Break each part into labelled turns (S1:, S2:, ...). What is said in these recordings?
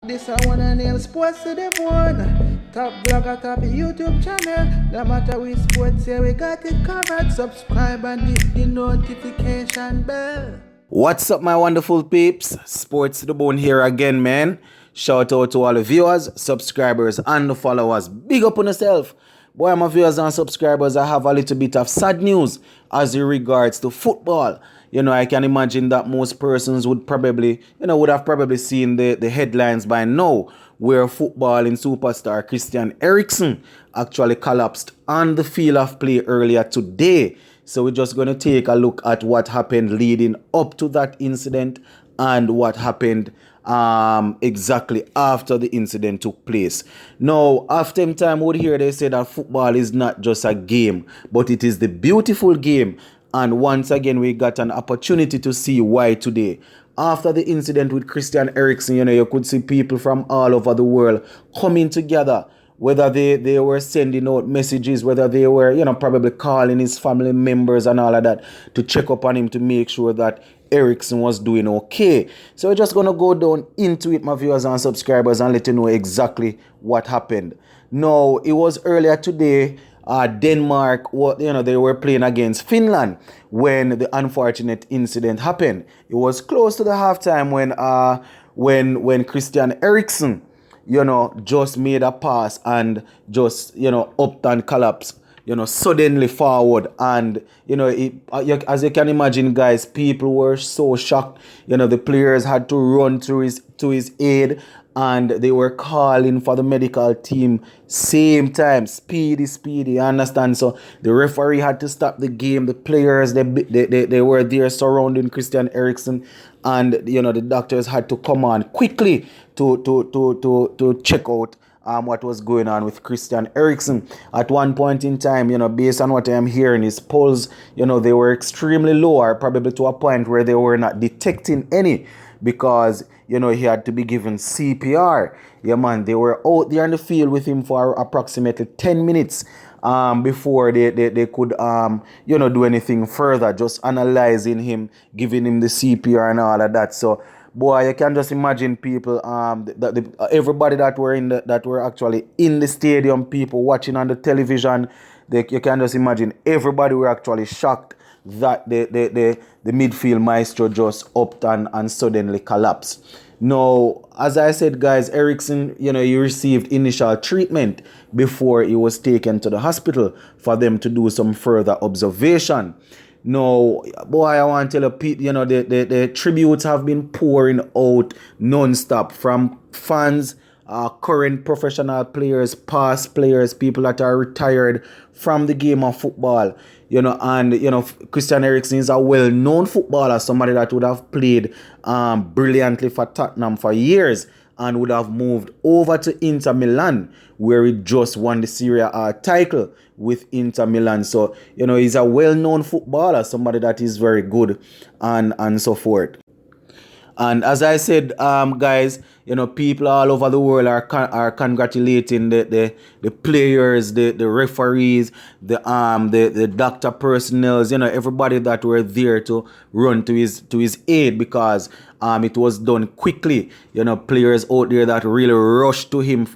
S1: This I wanna nail sports to the bone. Top blogger, top YouTube channel. No matter which sports, yeah, we got it covered. Subscribe and hit the notification bell.
S2: What's up, my wonderful peeps? Sports to the bone here again, man. Shout out to all the viewers, subscribers, and the followers. Big up on yourself. Boy, my viewers and subscribers, I have a little bit of sad news as in regards to football. I can imagine that most persons would have probably seen the headlines by now, where footballing superstar Christian Eriksen actually collapsed on the field of play earlier today. So we're just going to take a look at what happened leading up to that incident and what happened exactly after the incident took place. Now, after time would hear they say that football is not just a game, but it is the beautiful game. And once again, we got an opportunity to see why today. After the incident with Christian Eriksen, you could see people from all over the world coming together. Whether they were sending out messages, whether they were, probably calling his family members and all of that to check up on him to make sure that Eriksen was doing okay. So we're just going to go down into it, my viewers and subscribers, and let you know exactly what happened. Now, it was earlier today, Denmark, they were playing against Finland when the unfortunate incident happened. It was close to the halftime when Christian Eriksen just made a pass and just, upped and collapsed, suddenly forward. And, as you can imagine, guys, people were so shocked. The players had to run to his aid, and they were calling for the medical team same time. Speedy, you understand? So the referee had to stop the game. The players, they were there surrounding Christian Eriksen, and the doctors had to come on quickly to check out what was going on with Christian Eriksen. At one point in time, based on what I'm hearing, his pulse, they were extremely low, or probably to a point where they were not detecting any, because he had to be given CPR. Yeah, man, they were out there in the field with him for approximately 10 minutes before they could do anything further, just analyzing him, giving him the CPR and all of that. So boy, you can just imagine people, everybody that were actually in the stadium, people watching on the television. You can just imagine everybody were actually shocked that the midfield maestro just upped and suddenly collapsed. Now, as I said, guys, Eriksen, he received initial treatment before he was taken to the hospital for them to do some further observation. No, boy, I want to tell you, people, the tributes have been pouring out non-stop from fans, current professional players, past players, people that are retired from the game of football. Christian Eriksen is a well-known footballer, somebody that would have played brilliantly for Tottenham for years, and would have moved over to Inter Milan, where he just won the Serie A title with Inter Milan. So, he's a well-known footballer, somebody that is very good, and so forth. And as I said, guys, people all over the world are congratulating the players, the referees, the doctor personnel, everybody that were there to run to his aid, because it was done quickly. Players out there that really rushed to him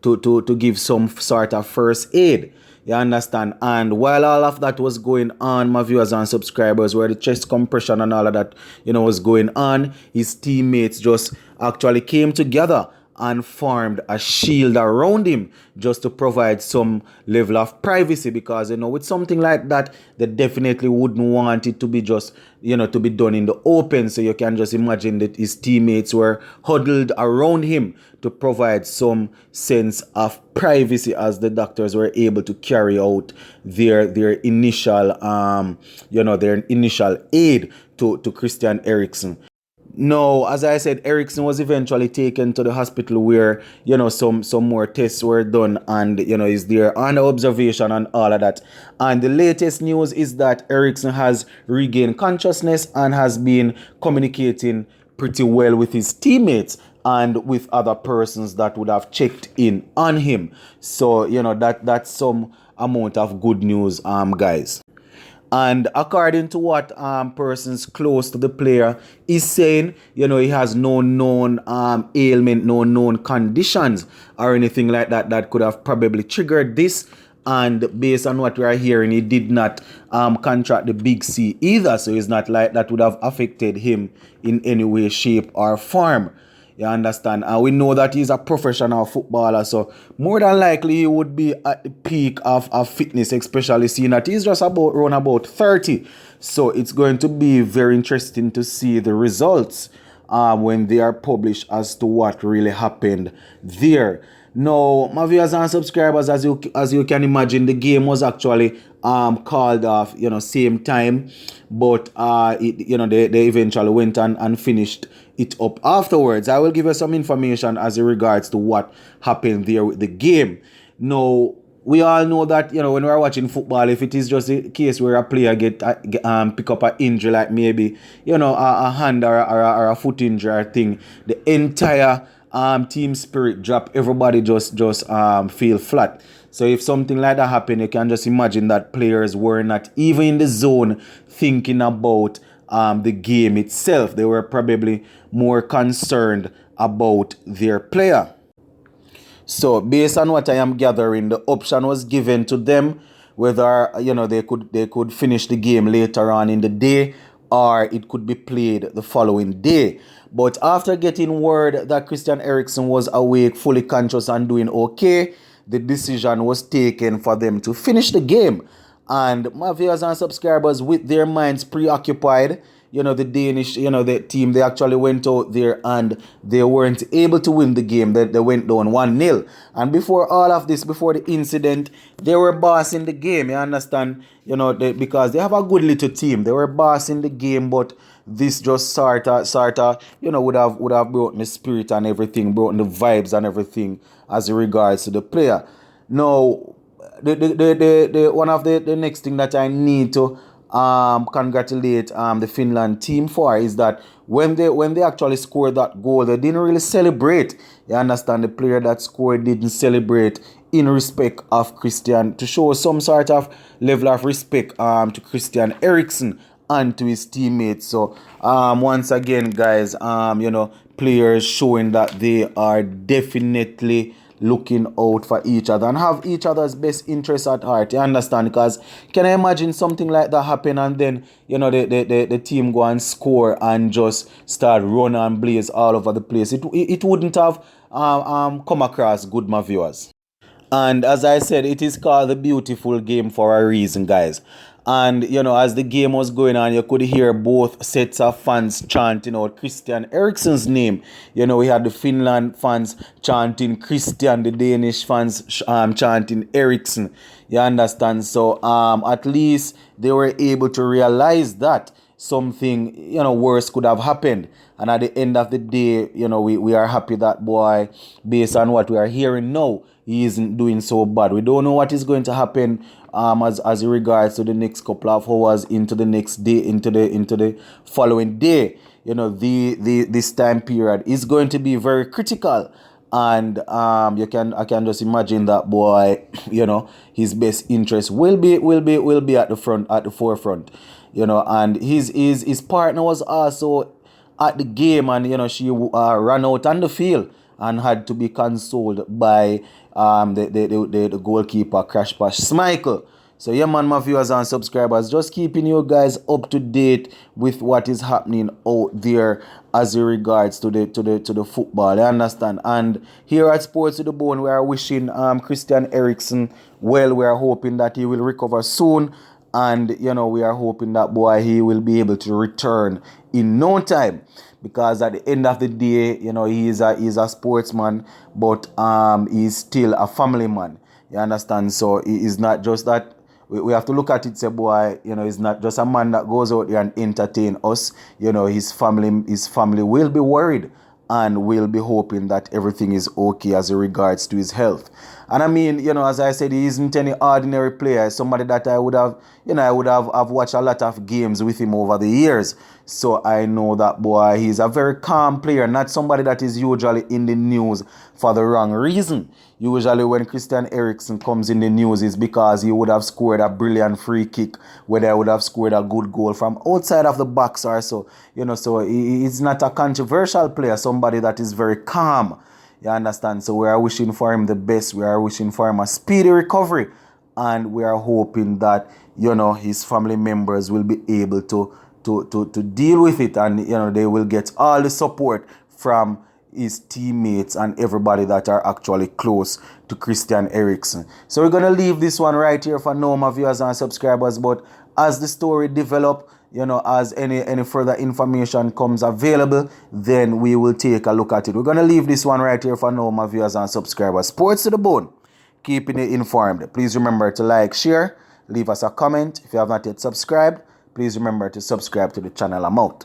S2: to give some sort of first aid. You understand? And while all of that was going on, my viewers and subscribers, where the chest compression and all of that, was going on, his teammates just actually came together and formed a shield around him just to provide some level of privacy, because with something like that, they definitely wouldn't want it to be just to be done in the open. So you can just imagine that his teammates were huddled around him to provide some sense of privacy as the doctors were able to carry out their initial aid to Christian Eriksen. No, as I said, Eriksen was eventually taken to the hospital where, some more tests were done, and, is there under observation and all of that. And the latest news is that Eriksen has regained consciousness and has been communicating pretty well with his teammates and with other persons that would have checked in on him. So, that's some amount of good news, guys. And according to what persons close to the player is saying, he has no known ailment, no known conditions or anything like that that could have probably triggered this. And based on what we are hearing, he did not contract the big C either. So it's not like that would have affected him in any way, shape, or form. You understand? And we know that he's a professional footballer. So more than likely he would be at the peak of fitness, especially seeing that he's just around about 30. So it's going to be very interesting to see the results when they are published as to what really happened there. Now, my viewers and subscribers, as you can imagine, the game was actually called off, same time, but they eventually went and finished it up afterwards. I will give you some information as in regards to what happened there with the game. Now, we all know that when we're watching football, if it is just a case where a player pick up an injury, like maybe a hand or a foot injury or thing, the entire team spirit drop. Everybody just feel flat. So if something like that happen, you can just imagine that players were not even in the zone thinking about the game itself. They were probably more concerned about their player. So based on what I am gathering, the option was given to them whether they could finish the game later on in the day, or it could be played the following day. But after getting word that Christian Eriksen was awake, fully conscious and doing okay, the decision was taken for them to finish the game. And my viewers and subscribers, with their minds preoccupied, the Danish, the team, they actually went out there and they weren't able to win the game. They went down 1-0. And before all of this, before the incident, they were bossing the game. You understand? Because they have a good little team. They were bossing the game, but this just sort of, would have broken the spirit and everything, broken the vibes and everything as regards to the player. Now, the one of the next thing that I need to congratulate the Finland team for is that when they actually scored that goal, they didn't really celebrate. You understand? The player that scored didn't celebrate in respect of Christian, to show some sort of level of respect to Christian Eriksen and to his teammates. So once again, guys, players showing that they are definitely looking out for each other and have each other's best interests at heart. You understand? Because can I imagine something like that happen and then the team go and score and just start run and blaze all over the place? It wouldn't have come across good, my viewers. And as I said, it is called the beautiful game for a reason, guys. And, as the game was going on, you could hear both sets of fans chanting out Christian Eriksen's name. We had the Finland fans chanting Christian, the Danish fans chanting Eriksen. You understand? So, at least they were able to realize that something, worse could have happened. And at the end of the day, we are happy that boy, based on what we are hearing now, he isn't doing so bad. We don't know what is going to happen as regards to the next couple of hours into the next day, into the following day. This time period is going to be very critical. And I can just imagine that boy, his best interest will be at the forefront. And his partner was also at the game, and she ran out on the field and had to be consoled by the goalkeeper, Crash Bash Schmeichel. So yeah, man, my viewers and subscribers, just keeping you guys up to date with what is happening out there as regards to the football. You understand? And here at Sports to the Bone, we are wishing Christian Eriksen well. We are hoping that he will recover soon. And, we are hoping that, boy, he will be able to return in no time. Because at the end of the day, he's a sportsman, but he's still a family man. You understand? So he is not just that. We have to look at it, say, boy, he's not just a man that goes out there and entertain us. His family will be worried and will be hoping that everything is okay as regards to his health. And I mean, as I said, he isn't any ordinary player. Somebody that I would have, I would have watched a lot of games with him over the years. So I know that boy, he's a very calm player, not somebody that is usually in the news for the wrong reason. Usually when Christian Eriksen comes in the news is because he would have scored a brilliant free kick, whether he would have scored a good goal from outside of the box or so. So he's not a controversial player, somebody that is very calm. You understand? So we are wishing for him the best. We are wishing for him a speedy recovery. And we are hoping that, his family members will be able to deal with it. And, they will get all the support from his teammates and everybody that are actually close to Christian Eriksen. So we're going to leave this one right here for now, my viewers and subscribers. But as the story develops, as any further information comes available, then we will take a look at it. We're going to leave this one right here for now, my viewers and subscribers. Sports to the bone, keeping you informed. Please remember to like, share, leave us a comment. If you have not yet subscribed, please remember to subscribe to the channel. I'm out.